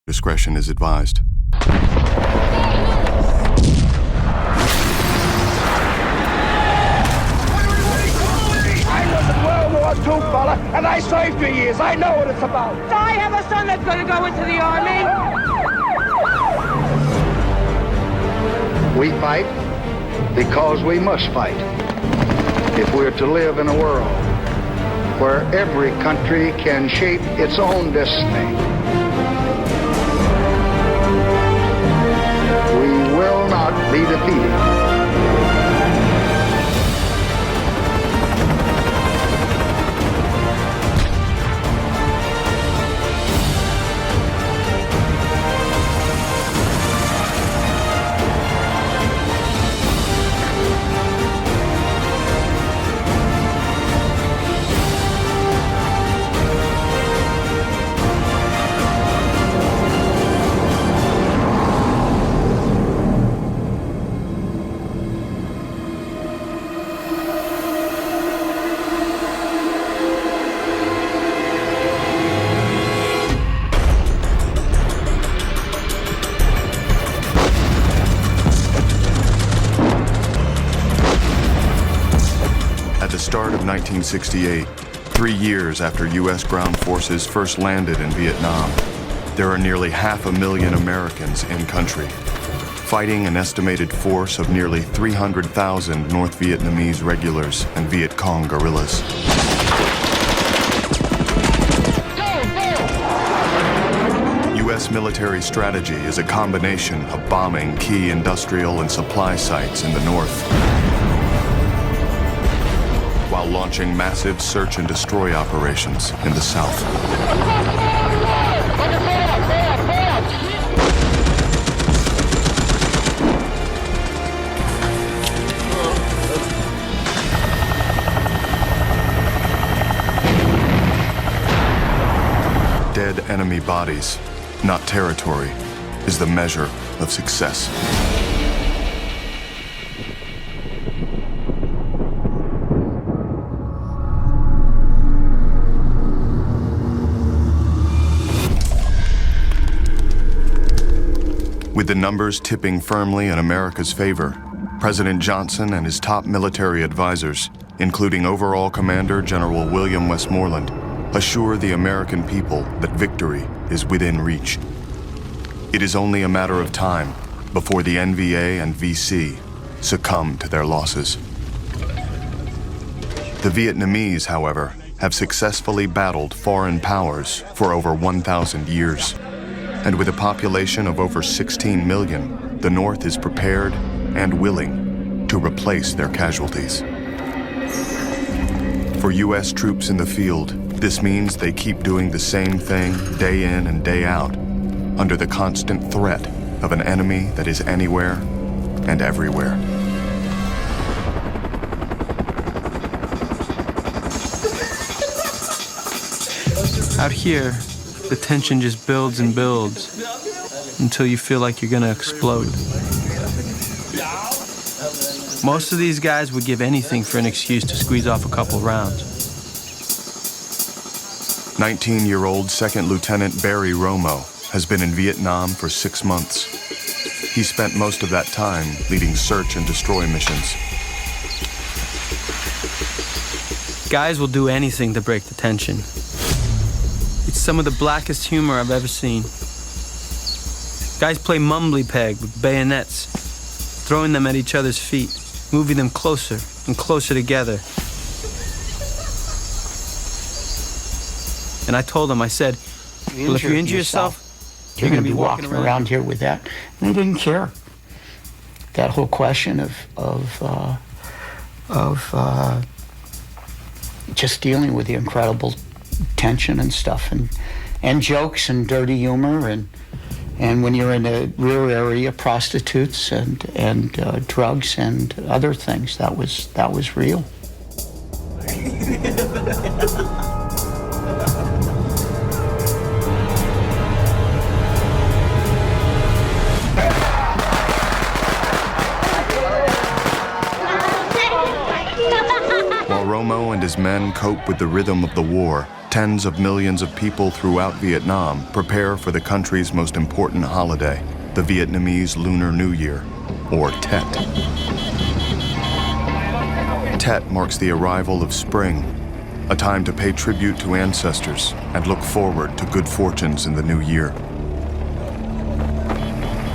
Discretion is advised. I was in World War II, fella, and I served 3 years. I know what it's about. So I have a son that's going to go into the army. We fight because we must fight. If we're to live in a world where every country can shape its own destiny, we will not be defeated. At the start of 1968, 3 years after U.S. ground forces first landed in Vietnam, there are nearly 500,000 Americans in country, fighting an estimated force of nearly 300,000 North Vietnamese regulars and Viet Cong guerrillas. U.S. military strategy is a combination of bombing key industrial and supply sites in the north, while launching massive search and destroy operations in the south. Dead enemy bodies, not territory, is the measure of success. With the numbers tipping firmly in America's favor, President Johnson and his top military advisors, including Overall Commander General William Westmoreland, assure the American people that victory is within reach. It is only a matter of time before the NVA and VC succumb to their losses. The Vietnamese, however, have successfully battled foreign powers for over 1,000 years. And with a population of over 16 million, the North is prepared and willing to replace their casualties. For U.S. troops in the field, this means they keep doing the same thing day in and day out, under the constant threat of an enemy that is anywhere and everywhere. Out here, the tension just builds and builds until you feel like you're gonna explode. Most of these guys would give anything for an excuse to squeeze off a couple rounds. 19-year-old Second Lieutenant Barry Romo has been in Vietnam for 6 months. He spent most of that time leading search and destroy missions. Guys will do anything to break the tension. It's some of the blackest humor I've ever seen. Guys play mumbly peg with bayonets, throwing them at each other's feet, moving them closer and closer together. And I told them, I said, well, if you injure yourself, you're going to be walking around here with that. And they didn't care. That whole question of just dealing with the incredible tension and stuff, and jokes and dirty humor, and when you're in the rear area, prostitutes and drugs and other things, that was real. Romo and his men cope with the rhythm of the war, tens of millions of people throughout Vietnam prepare for the country's most important holiday, the Vietnamese Lunar New Year, or Tet. Tet marks the arrival of spring, a time to pay tribute to ancestors and look forward to good fortunes in the new year.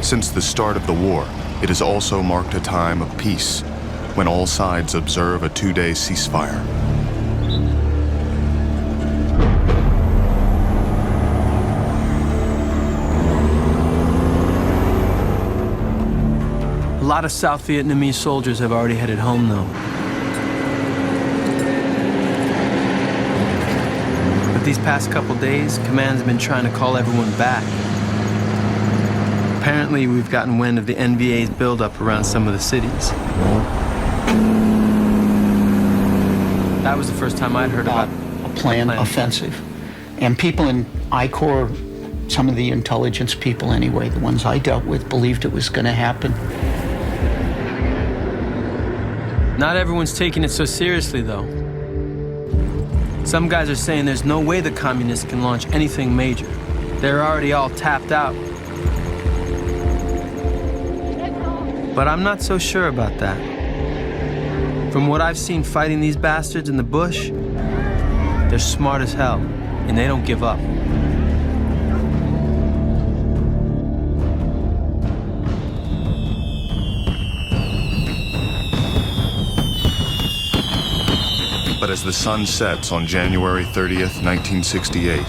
Since the start of the war, it has also marked a time of peace, when all sides observe a 2-day ceasefire. A lot of South Vietnamese soldiers have already headed home, though. But these past couple days, command's been trying to call everyone back. Apparently, we've gotten wind of the NVA's buildup around some of the cities. That was the first time I'd heard about a planned offensive. And people in I Corps, some of the intelligence people anyway, the ones I dealt with, believed it was going to happen. Not everyone's taking it so seriously, though. Some guys are saying there's no way the communists can launch anything major. They're already all tapped out. But I'm not so sure about that. From what I've seen fighting these bastards in the bush, they're smart as hell, and they don't give up. But as the sun sets on January 30th, 1968,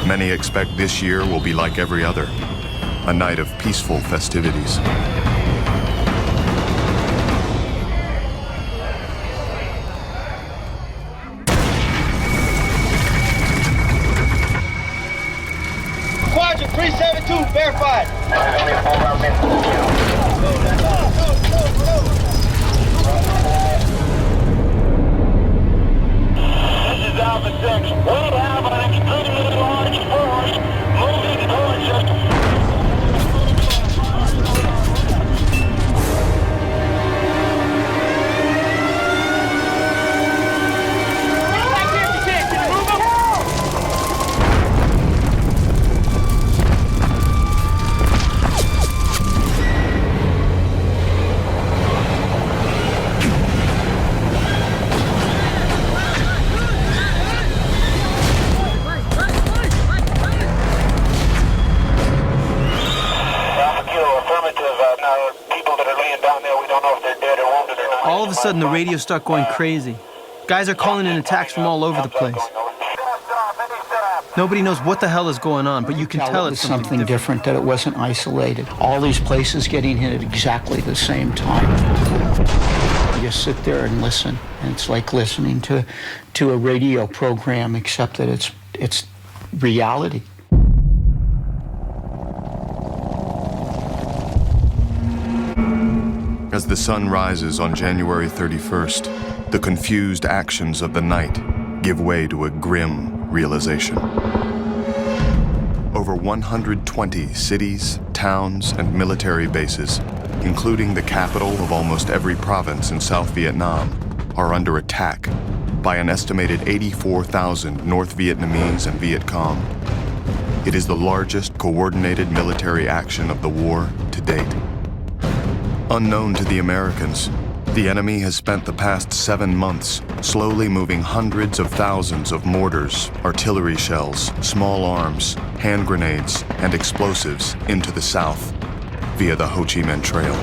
many expect this year will be like every other, a night of peaceful festivities. Quadrant 372, verified. This is Alpha 6. We have an extremely large force moving towards us. All of a sudden, the radios start going crazy. Guys are calling in attacks from all over the place. Nobody knows what the hell is going on, but you can tell it it's was something different, that it wasn't isolated. All these places getting hit at exactly the same time. You just sit there and listen, and it's like listening to a radio program, except that it's reality. As the sun rises on January 31st, the confused actions of the night give way to a grim realization. Over 120 cities, towns, and military bases, including the capital of almost every province in South Vietnam, are under attack by an estimated 84,000 North Vietnamese and Viet Cong. It is the largest coordinated military action of the war to date. Unknown to the Americans, the enemy has spent the past 7 months slowly moving hundreds of thousands of mortars, artillery shells, small arms, hand grenades, and explosives into the south via the Ho Chi Minh Trail.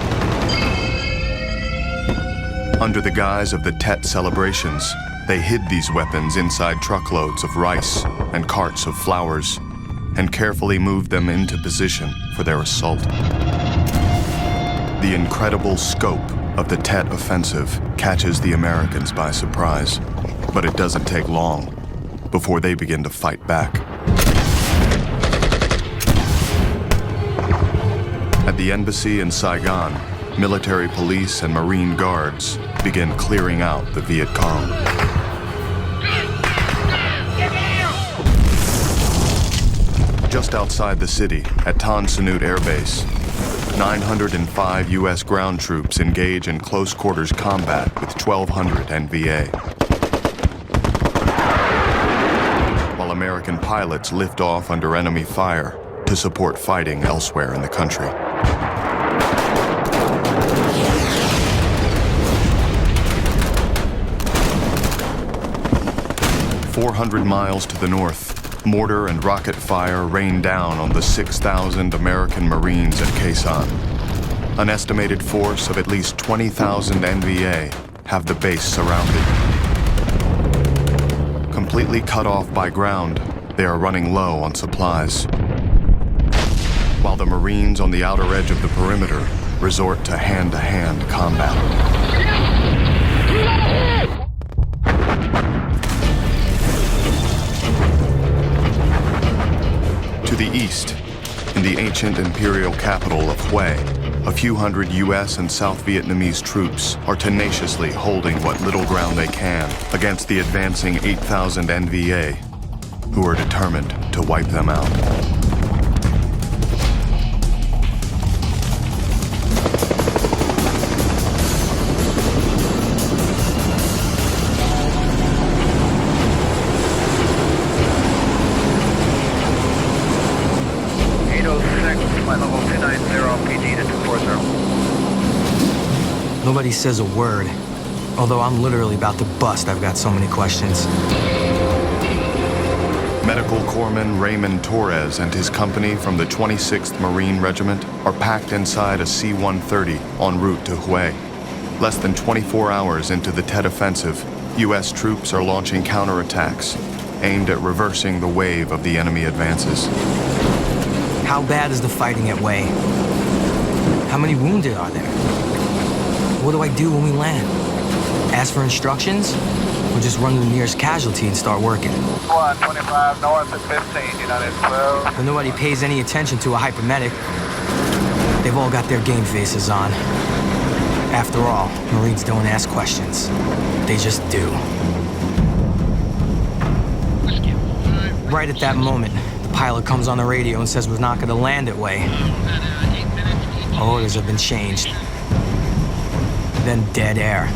Under the guise of the Tet celebrations, they hid these weapons inside truckloads of rice and carts of flowers and carefully moved them into position for their assault. The incredible scope of the Tet offensive catches the Americans by surprise, but it doesn't take long before they begin to fight back. At the embassy in Saigon, military police and Marine guards begin clearing out the Viet Cong. Just outside the city, at Tan Son Nhut Air Base, 905 U.S. ground troops engage in close quarters combat with 1,200 NVA. pilots lift off under enemy fire to support fighting elsewhere in the country. 400 miles to the north, mortar and rocket fire rain down on the 6,000 American Marines at Khe Sanh. An estimated force of at least 20,000 NVA have the base surrounded. Completely cut off by ground, they are running low on supplies, while the Marines on the outer edge of the perimeter resort to hand-to-hand combat. To the east, in the ancient imperial capital of Hue, a few hundred U.S. and South Vietnamese troops are tenaciously holding what little ground they can against the advancing 8,000 NVA, who are determined to wipe them out. Nobody says a word. Although I'm literally about to bust, I've got so many questions. Medical Corpsman Raymond Torres and his company from the 26th Marine Regiment are packed inside a C-130 en route to Hue. Less than 24 hours into the Tet Offensive, U.S. troops are launching counterattacks aimed at reversing the wave of the enemy advances. How bad is the fighting at Hue? How many wounded are there? What do I do when we land? Ask for instructions? Or just run to the nearest casualty and start working? 125 north at 15, United 12. But nobody pays any attention to a hypermedic. They've all got their game faces on. After all, Marines don't ask questions. They just do. Right at that moment, the pilot comes on the radio and says we're not gonna land at Hue. Orders have been changed. Then dead air.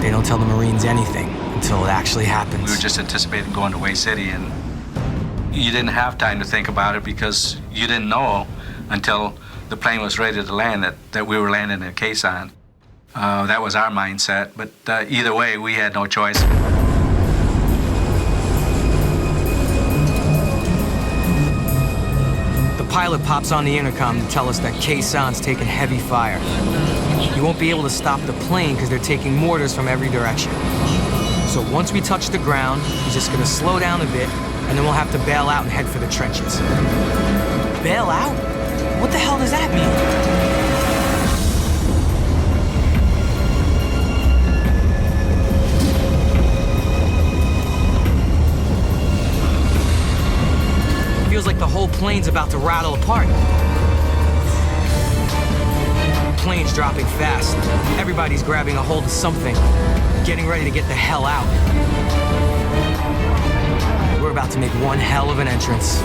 They don't tell the Marines anything until it actually happens. We were just anticipating going to Hue City, and you didn't have time to think about it because you didn't know until the plane was ready to land that we were landing at Khe Sanh. That was our mindset, but either way, we had no choice. The pilot pops on the intercom to tell us that Khe Sanh's taking heavy fire. You won't be able to stop the plane because they're taking mortars from every direction. So once we touch the ground, he's just gonna slow down a bit, and then we'll have to bail out and head for the trenches. Bail out? What the hell does that mean? Feels like the whole plane's about to rattle apart. Plane's dropping fast. Everybody's grabbing a hold of something, getting ready to get the hell out. We're about to make one hell of an entrance.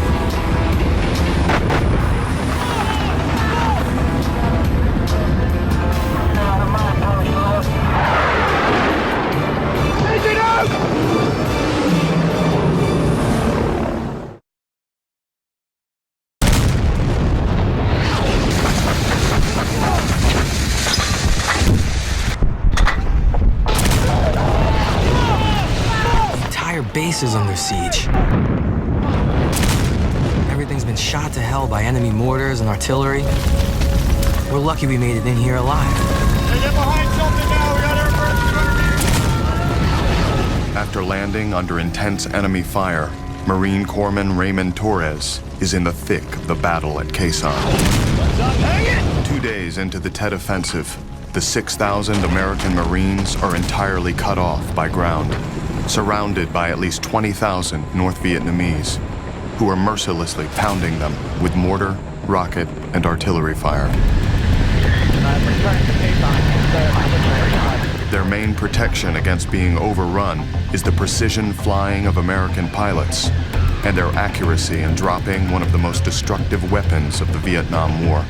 Base is under siege. Everything's been shot to hell by enemy mortars and artillery. We're lucky we made it in here alive. Hey, get behind something now. We got air. After landing under intense enemy fire, Marine Corpsman Raymond Torres is in the thick of the battle at Khe Sanh. 2 days into the Tet Offensive, the 6,000 American Marines are entirely cut off by ground, surrounded by at least 20,000 North Vietnamese, who are mercilessly pounding them with mortar, rocket, and artillery fire. Their main protection against being overrun is the precision flying of American pilots and their accuracy in dropping one of the most destructive weapons of the Vietnam War,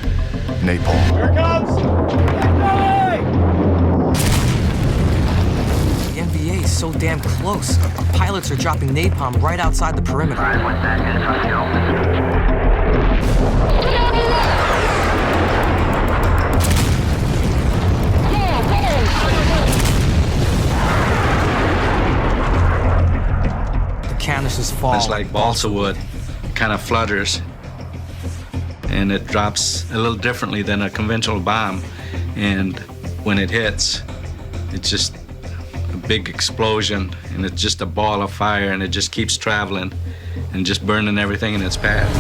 napalm. Here it comes. The NVA is so damn close. Our pilots are dropping napalm right outside the perimeter. The canisters fall. It's like balsa wood, kind of flutters, and it drops a little differently than a conventional bomb. And when it hits, it's just a big explosion, and it's just a ball of fire, and it just keeps traveling and just burning everything in its path.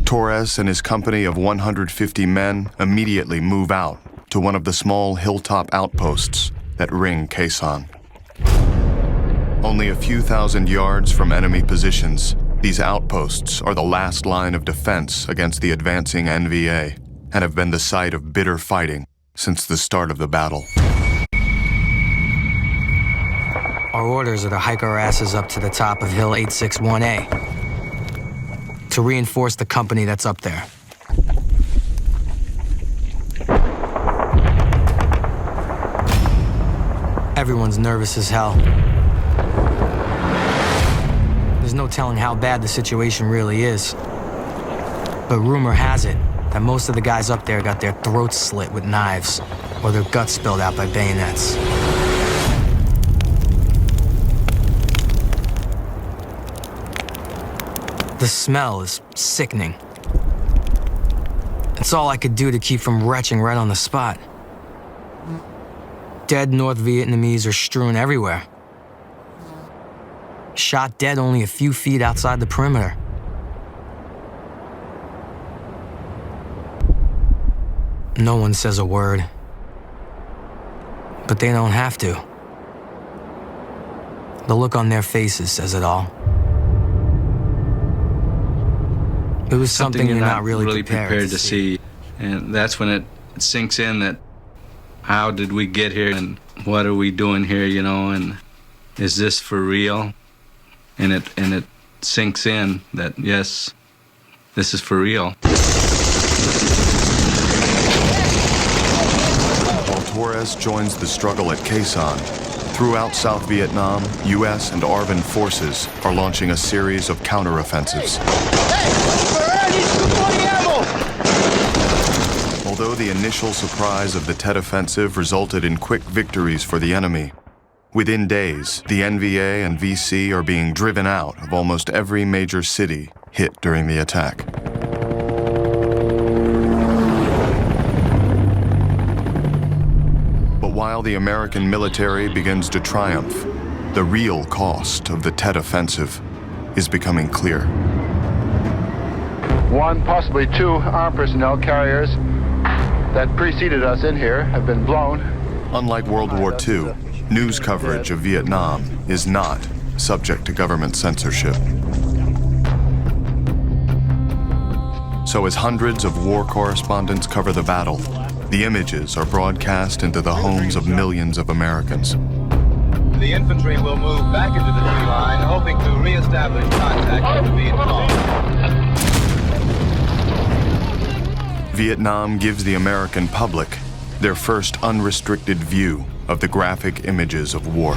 Torres and his company of 150 men immediately move out to one of the small hilltop outposts that ring Khe Sanh. Only a few thousand yards from enemy positions, these outposts are the last line of defense against the advancing NVA and have been the site of bitter fighting since the start of the battle. Our orders are to hike our asses up to the top of Hill 861A to reinforce the company that's up there. Everyone's nervous as hell. There's no telling how bad the situation really is. But rumor has it that most of the guys up there got their throats slit with knives or their guts spilled out by bayonets. The smell is sickening. It's all I could do to keep from retching right on the spot. Dead North Vietnamese are strewn everywhere. Shot dead only a few feet outside the perimeter. No one says a word. But they don't have to. The look on their faces says it all. It was something you're not really prepared to see. And that's when it sinks in that how did we get here and what are we doing here, you know, and is this for real? And it sinks in that, yes, this is for real. While Torres joins the struggle at Khe Sanh, throughout South Vietnam, U.S. and ARVN forces are launching a series of counteroffensives. Although the initial surprise of the Tet Offensive resulted in quick victories for the enemy, within days, the NVA and VC are being driven out of almost every major city hit during the attack. But while the American military begins to triumph, the real cost of the Tet Offensive is becoming clear. One, possibly two armed personnel carriers that preceded us in here have been blown. Unlike World War II, news coverage of Vietnam is not subject to government censorship. So as hundreds of war correspondents cover the battle, the images are broadcast into the homes of millions of Americans. The infantry will move back into the tree line, hoping to re-establish contact with the Viet Cong. Vietnam gives the American public their first unrestricted view of the graphic images of war.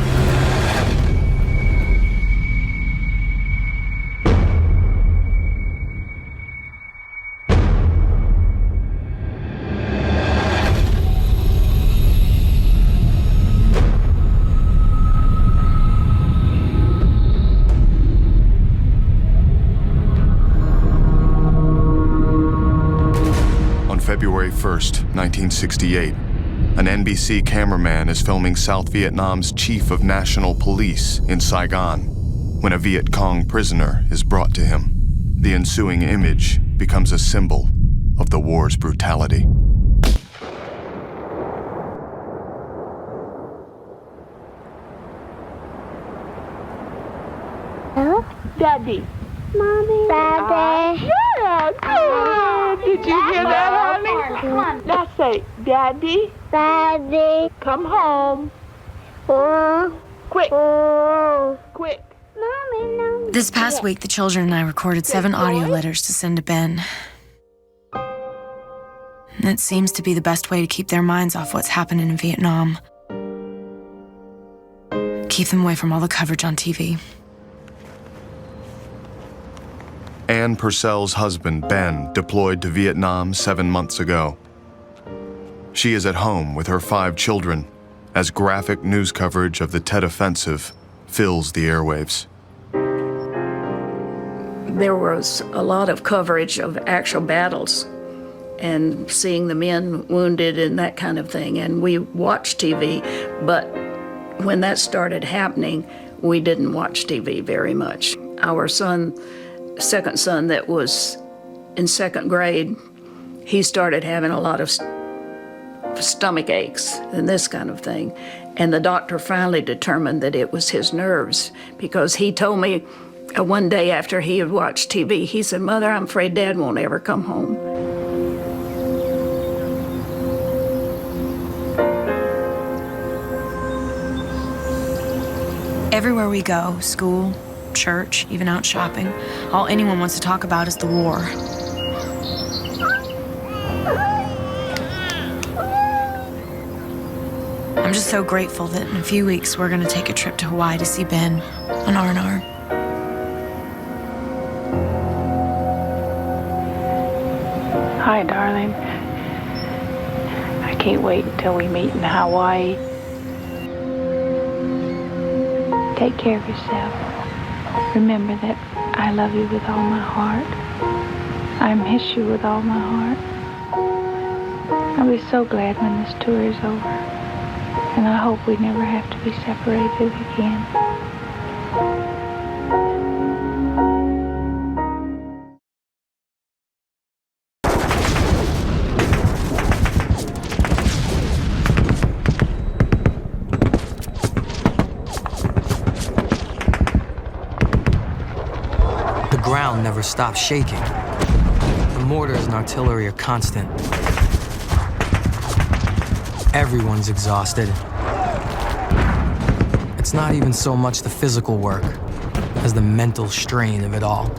February 1st, 1968, an NBC cameraman is filming South Vietnam's chief of national police in Saigon when a Viet Cong prisoner is brought to him. The ensuing image becomes a symbol of the war's brutality. Daddy. Mommy. Daddy. Yeah, good. Did you hear that, honey? Come on. Now say, Daddy, Daddy. come home. Quick. Quick. Mommy, no. This past week, the children and I recorded 7 audio letters to send to Ben. And it seems to be the best way to keep their minds off what's happening in Vietnam. Keep them away from all the coverage on TV. Ann Purcell's husband, Ben, deployed to Vietnam 7 months ago. She is at home with her 5 children as graphic news coverage of the Tet Offensive fills the airwaves. There was a lot of coverage of actual battles and seeing the men wounded and that kind of thing. And we watched TV, but when that started happening, we didn't watch TV very much. Our son, second son that was in 2nd grade, he started having a lot of stomach aches and this kind of thing. And the doctor finally determined that it was his nerves, because he told me one day after he had watched TV, he said, "Mother, I'm afraid Dad won't ever come home." Everywhere we go, school, church, even out shopping, all anyone wants to talk about is the war. I'm just so grateful that in a few weeks we're going to take a trip to Hawaii to see Ben on R&R. Hi, darling. I can't wait until we meet in Hawaii. Take care of yourself. Remember that I love you with all my heart. I miss you with all my heart. I'll be so glad when this tour is over. And I hope we never have to be separated again. The ground never stops shaking. The mortars and artillery are constant. Everyone's exhausted. It's not even so much the physical work as the mental strain of it all.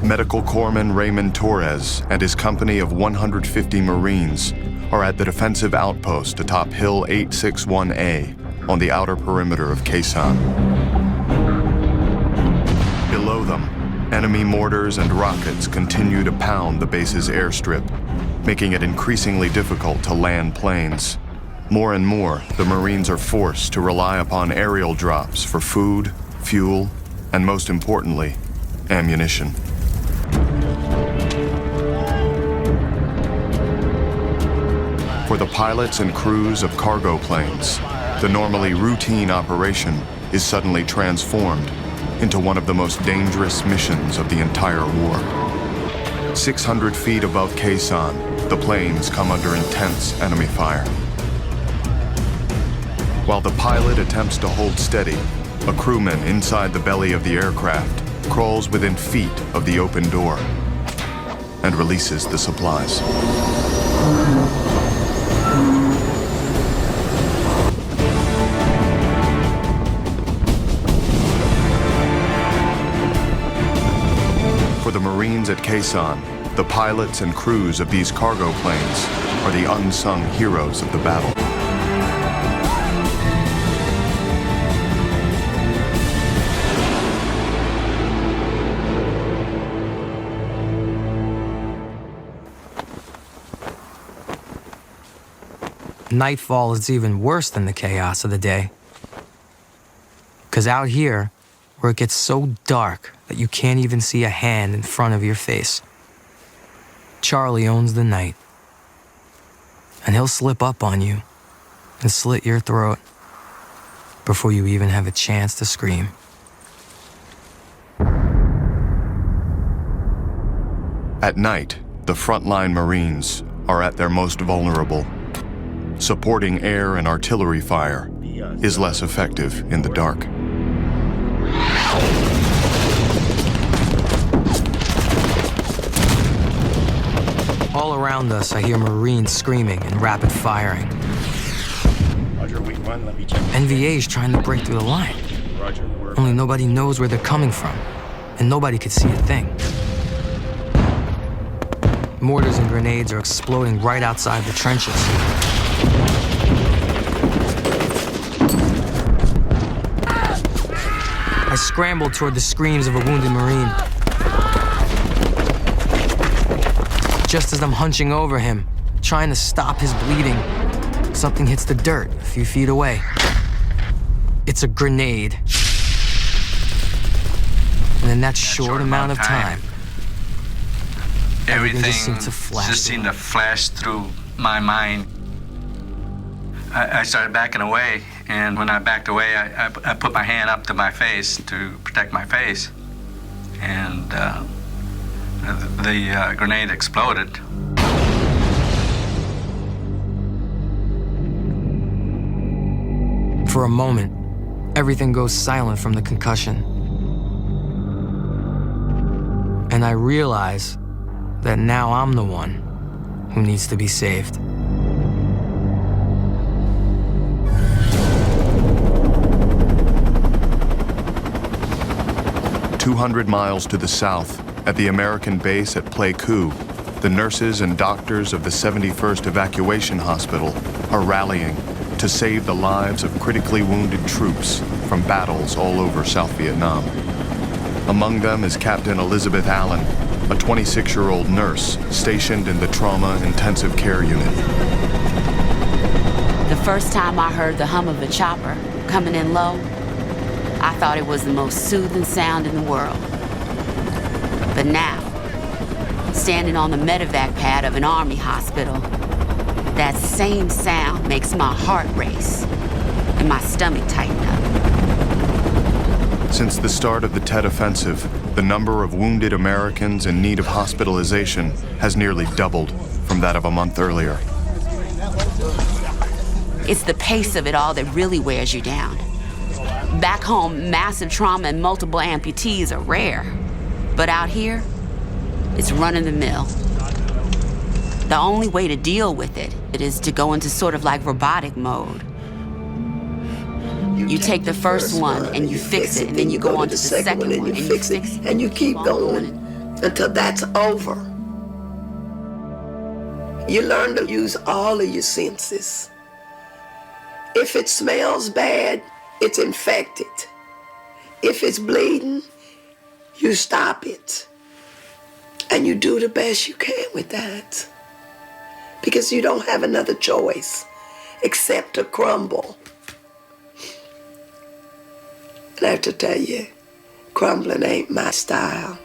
Medical Corpsman Raymond Torres and his company of 150 Marines are at the defensive outpost atop Hill 861A on the outer perimeter of Khe Sanh. Below them, enemy mortars and rockets continue to pound the base's airstrip, making it increasingly difficult to land planes. More and more, the Marines are forced to rely upon aerial drops for food, fuel, and most importantly, ammunition. For the pilots and crews of cargo planes, the normally routine operation is suddenly transformed into one of the most dangerous missions of the entire war. 600 feet above Khe Sanh, the planes come under intense enemy fire. While the pilot attempts to hold steady, a crewman inside the belly of the aircraft crawls within feet of the open door and releases the supplies. For the Marines at Khe Sanh, the pilots and crews of these cargo planes are the unsung heroes of the battle. Nightfall is even worse than the chaos of the day. 'Cause out here, where it gets so dark that you can't even see a hand in front of your face, Charlie owns the night. And he'll slip up on you and slit your throat before you even have a chance to scream. At night, the frontline Marines are at their most vulnerable, supporting air and artillery fire is less effective in the dark. All around us, I hear Marines screaming and rapid firing. Roger, week 1, let me check. NVA's trying to break through the line. Roger, Only nobody knows where they're coming from, and nobody could see a thing. Mortars and grenades are exploding right outside the trenches. I scrambled toward the screams of a wounded Marine. Just as I'm hunching over him, trying to stop his bleeding, something hits the dirt a few feet away. It's a grenade. And in that short amount of time, everything just seemed to flash through my mind. I started backing away, and when I backed away, I put my hand up to my face to protect my face, and the grenade exploded. For a moment, everything goes silent from the concussion. And I realize that now I'm the one who needs to be saved. "200 miles to the south, at the American base at Pleiku, the nurses and doctors of the 71st Evacuation Hospital are rallying to save the lives of critically wounded troops from battles all over South Vietnam. Among them is Captain Elizabeth Allen, a 26-year-old nurse stationed in the Trauma Intensive Care Unit. The first time I heard the hum of a chopper coming in low, I thought it was the most soothing sound in the world. But now, standing on the medevac pad of an Army hospital, that same sound makes my heart race and my stomach tighten up. Since the start of the Tet Offensive, the number of wounded Americans in need of hospitalization has nearly doubled from that of a month earlier. It's the pace of it all that really wears you down. Back home, massive trauma and multiple amputees are rare. But out here, it's run of the mill. The only way to deal with it is to go into sort of like robotic mode. You take the first one and you fix it, and then you go on to the second one and you fix it, and you keep going until that's over. You learn to use all of your senses. If it smells bad, it's infected. If it's bleeding, you stop it. And you do the best you can with that. Because you don't have another choice except to crumble. And I have to tell you, crumbling ain't my style.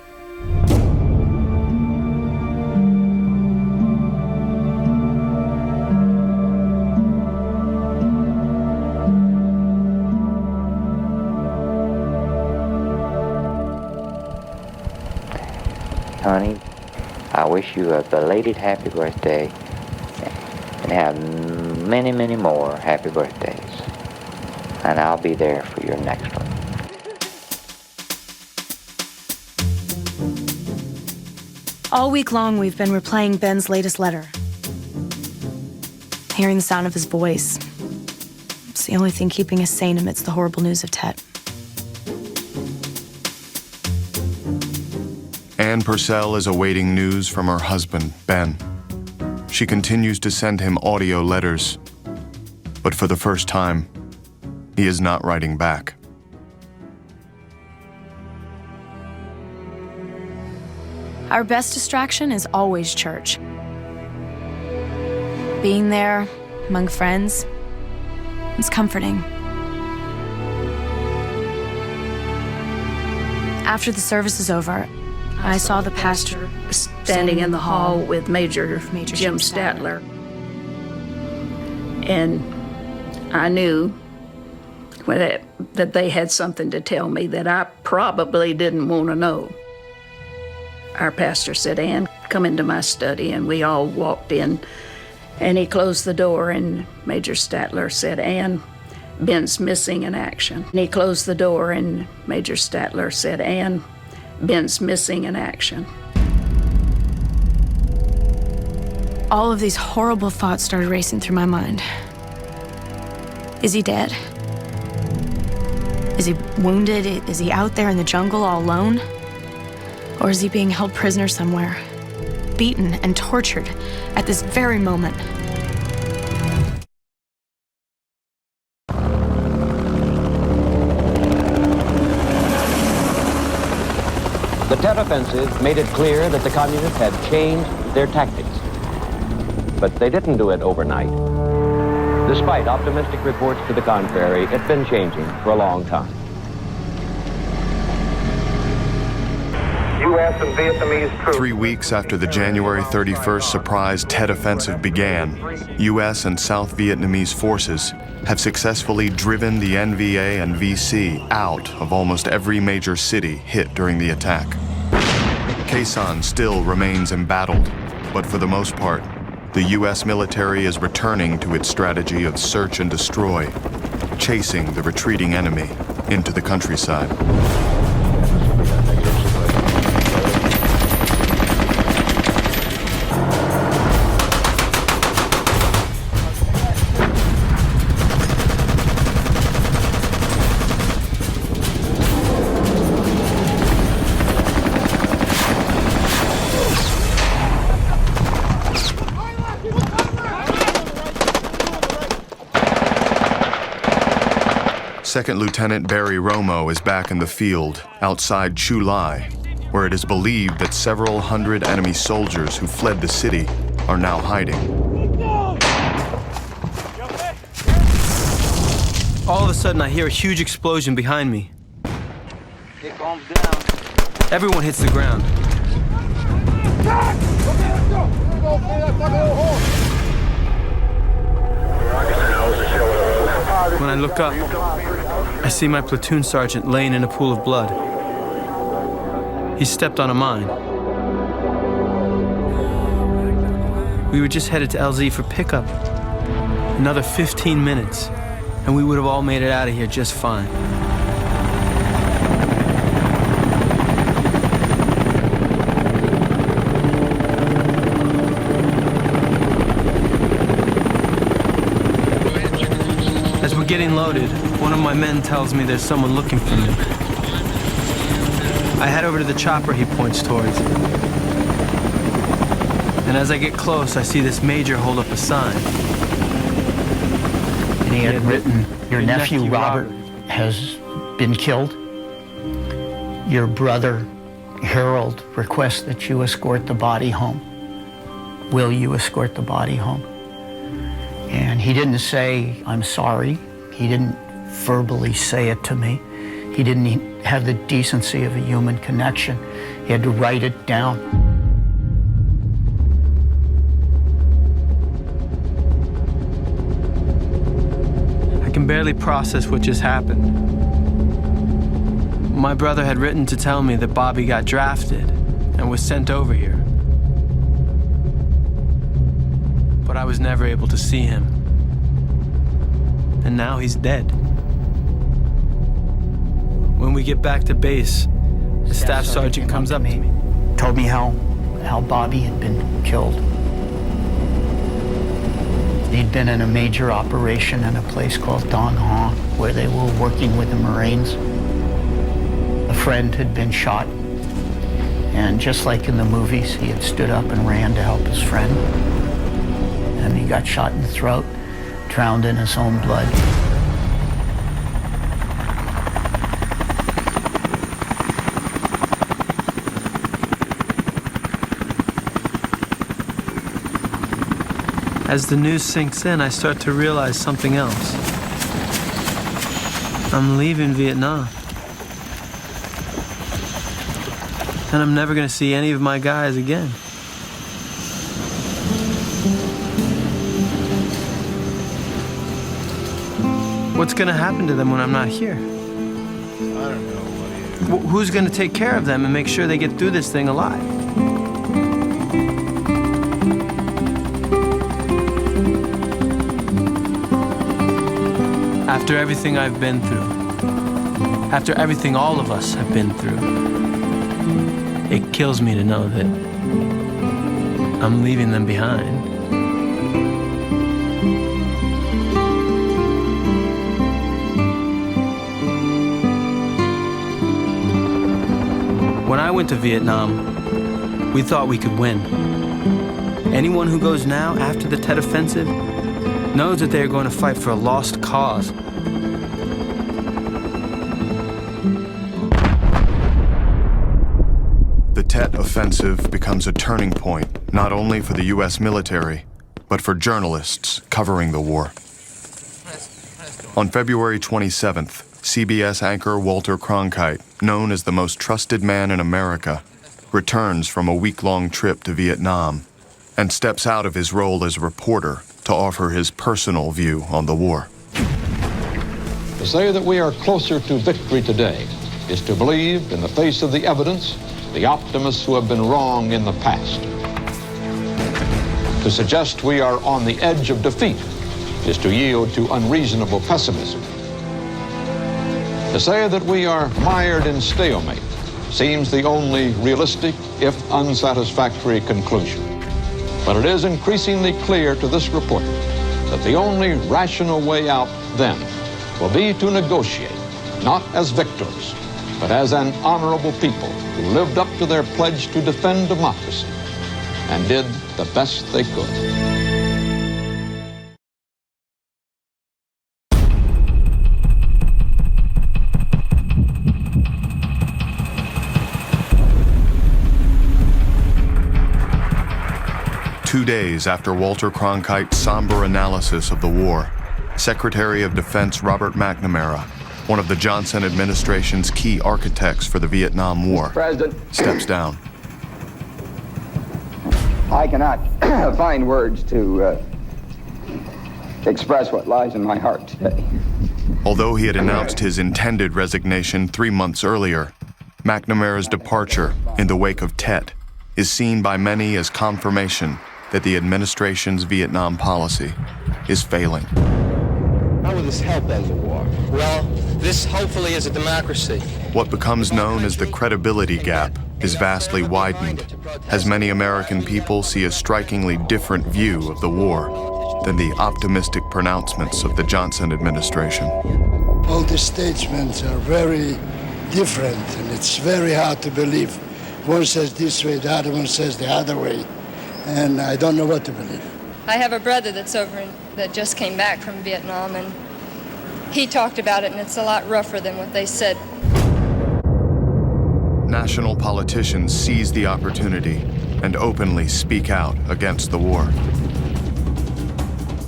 Honey, I wish you a belated happy birthday and have many, many more happy birthdays. And I'll be there for your next one. All week long, we've been replaying Ben's latest letter. Hearing the sound of his voice. It's the only thing keeping us sane amidst the horrible news of Tet. Ann Purcell is awaiting news from her husband, Ben. She continues to send him audio letters, but for the first time, he is not writing back. Our best distraction is always church. Being there, among friends, is comforting. After the service is over, I saw the pastor standing in the hall with Major Jim Statler. And I knew that they had something to tell me that I probably didn't want to know. Our pastor said, "Ann, come into my study," and we all walked in, and he closed the door, and Major Statler said, "Ann, Ben's missing in action. And he closed the door and Major Statler said, Ann, Ben's missing in action. All of these horrible thoughts started racing through my mind. Is he dead? Is he wounded? Is he out there in the jungle all alone? Or is he being held prisoner somewhere, beaten and tortured at this very moment? The Tet Offensive made it clear that the communists had changed their tactics. But they didn't do it overnight. Despite optimistic reports to the contrary, it's been changing for a long time. U.S. and Vietnamese troops. 3 weeks after the January 31st surprise Tet Offensive began, U.S. and South Vietnamese forces have successfully driven the NVA and VC out of almost every major city hit during the attack. Khe Sanh still remains embattled, but for the most part, the U.S. military is returning to its strategy of search and destroy, chasing the retreating enemy into the countryside. Second Lieutenant Barry Romo is back in the field outside Chu Lai, where it is believed that several hundred enemy soldiers who fled the city are now hiding. All of a sudden, I hear a huge explosion behind me. Everyone hits the ground. When I look up, I see my platoon sergeant laying in a pool of blood. He stepped on a mine. We were just headed to LZ for pickup. Another 15 minutes, and we would have all made it out of here just fine. As we're getting loaded, one of my men tells me there's someone looking for me. I head over to the chopper he points towards. And as I get close, I see this major hold up a sign. And he had written, your nephew Robert has been killed. Your brother Harold requests that you escort the body home. Will you escort the body home? And he didn't say, I'm sorry. He didn't verbally say it to me. He didn't have the decency of a human connection. He had to write it down. I can barely process what just happened. My brother had written to tell me that Bobby got drafted and was sent over here. But I was never able to see him. And now he's dead. When we get back to base, the staff sergeant comes up to me. Told me how Bobby had been killed. He'd been in a major operation in a place called Dong Hong, where they were working with the Marines. A friend had been shot, and just like in the movies, he had stood up and ran to help his friend. And he got shot in the throat, drowned in his own blood. As the news sinks in, I start to realize something else. I'm leaving Vietnam. And I'm never going to see any of my guys again. What's going to happen to them when I'm not here? I don't know. Who's going to take care of them and make sure they get through this thing alive? After everything I've been through, after everything all of us have been through, it kills me to know that I'm leaving them behind. When I went to Vietnam, we thought we could win. Anyone who goes now after the Tet Offensive knows that they are going to fight for a lost cause. The Tet Offensive becomes a turning point, not only for the U.S. military, but for journalists covering the war. On February 27th, CBS anchor Walter Cronkite, known as the most trusted man in America, returns from a week-long trip to Vietnam and steps out of his role as a reporter to offer his personal view on the war. To say that we are closer to victory today is to believe, in the face of the evidence, the optimists who have been wrong in the past. To suggest we are on the edge of defeat is to yield to unreasonable pessimism. To say that we are mired in stalemate seems the only realistic, if unsatisfactory, conclusion. But it is increasingly clear to this reporter that the only rational way out then will be to negotiate, not as victors, but as an honorable people who lived up to their pledge to defend democracy and did the best they could. 2 days after Walter Cronkite's somber analysis of the war, Secretary of Defense Robert McNamara, one of the Johnson administration's key architects for the Vietnam War, steps down. I cannot find words to express what lies in my heart today. Although he had announced his intended resignation 3 months earlier, McNamara's departure in the wake of Tet is seen by many as confirmation that the administration's Vietnam policy is failing. How will this help end the war? Well, this hopefully is a democracy. What becomes known as the credibility gap is vastly widened, as many American people see a strikingly different view of the war than the optimistic pronouncements of the Johnson administration. All the statements are very different, and it's very hard to believe. One says this way, the other one says the other way, and I don't know what to believe. I have a brother that just came back from Vietnam, and he talked about it, and it's a lot rougher than what they said. National politicians seize the opportunity and openly speak out against the war.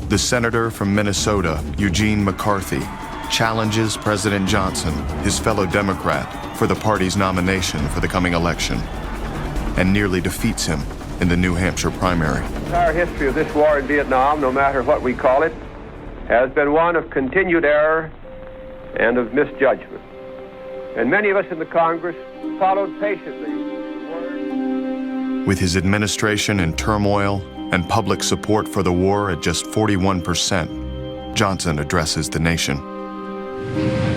The senator from Minnesota, Eugene McCarthy, challenges President Johnson, his fellow Democrat, for the party's nomination for the coming election, and nearly defeats him in the New Hampshire primary. The entire history of this war in Vietnam, no matter what we call it, has been one of continued error and of misjudgment. And many of us in the Congress followed patiently. With his administration in turmoil and public support for the war at just 41%, Johnson addresses the nation.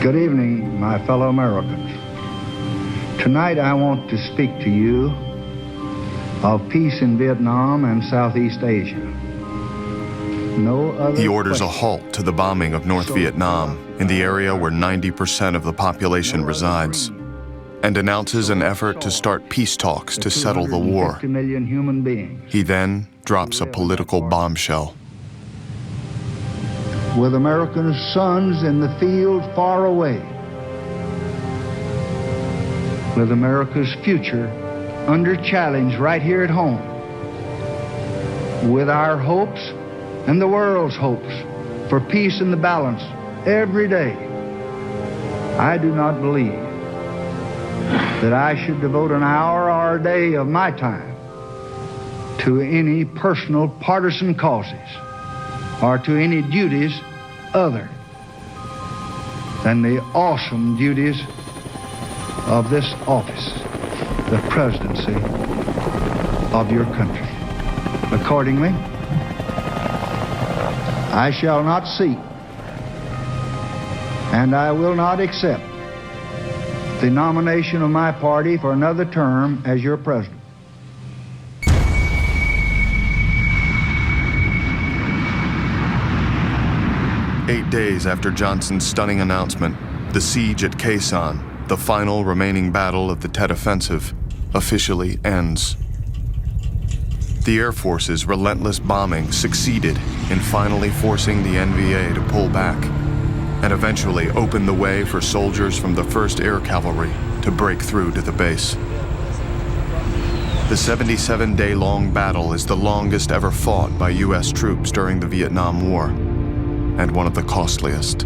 Good evening, my fellow Americans. Tonight I want to speak to you of peace in Vietnam and Southeast Asia. No other He orders a halt to the bombing of North Vietnam, in the area where 90% of the population resides, and announces an effort to start peace talks to settle the war. 50 million human beings. He then drops a political bombshell. With American sons in the field far away, with America's future under challenge right here at home, with our hopes and the world's hopes for peace and the balance every day, I do not believe that I should devote an hour or a day of my time to any personal partisan causes or to any duties other than the awesome duties of this office, the presidency of your country. Accordingly, I shall not seek and I will not accept the nomination of my party for another term as your president. Eight days after Johnson's stunning announcement, the siege at Khe Sanh, the final remaining battle of the Tet Offensive, officially ends. The Air Force's relentless bombing succeeded in finally forcing the NVA to pull back and eventually opened the way for soldiers from the 1st Air Cavalry to break through to the base. The 77-day-long battle is the longest ever fought by U.S. troops during the Vietnam War, and one of the costliest.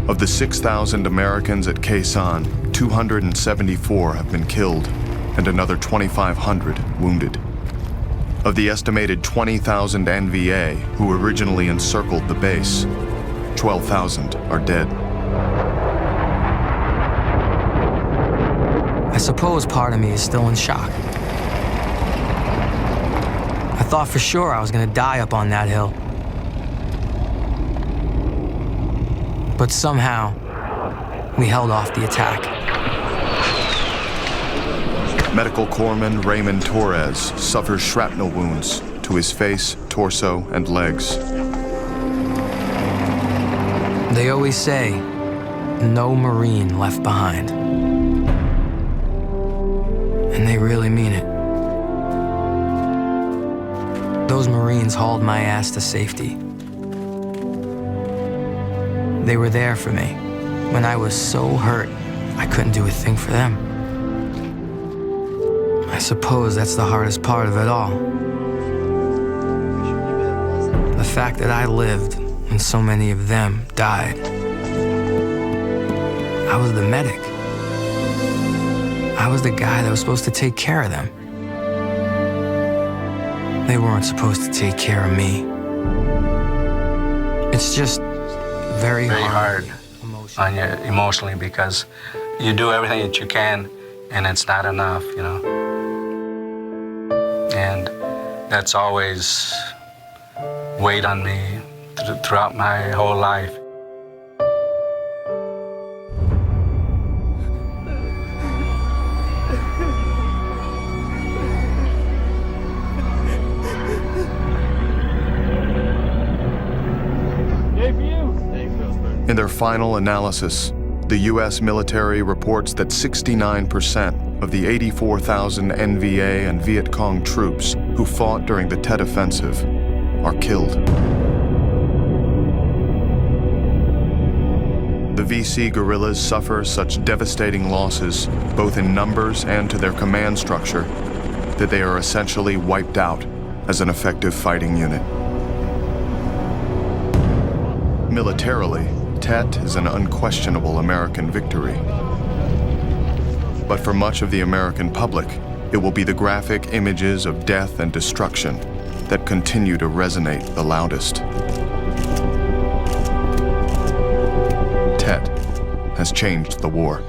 Of the 6,000 Americans at Khe Sanh, 274 have been killed and another 2,500 wounded. Of the estimated 20,000 NVA who originally encircled the base, 12,000 are dead. I suppose part of me is still in shock. I thought for sure I was gonna die up on that hill. But somehow, we held off the attack. Medical corpsman Raymond Torres suffers shrapnel wounds to his face, torso, and legs. They always say, no Marine left behind. And they really mean it. Those Marines hauled my ass to safety. They were there for me when I was so hurt I couldn't do a thing for them. I suppose that's the hardest part of it all. The fact that I lived and so many of them died. I was the medic. I was the guy that was supposed to take care of them. They weren't supposed to take care of me. It's just very hard on you emotionally because you do everything that you can and it's not enough, you know. And that's always weighed on me throughout my whole life. In their final analysis, the U.S. military reports that 69% of the 84,000 NVA and Viet Cong troops who fought during the Tet Offensive are killed. The VC guerrillas suffer such devastating losses, both in numbers and to their command structure, that they are essentially wiped out as an effective fighting unit. Militarily, Tet is an unquestionable American victory. But for much of the American public, it will be the graphic images of death and destruction that continue to resonate the loudest. Tet has changed the war.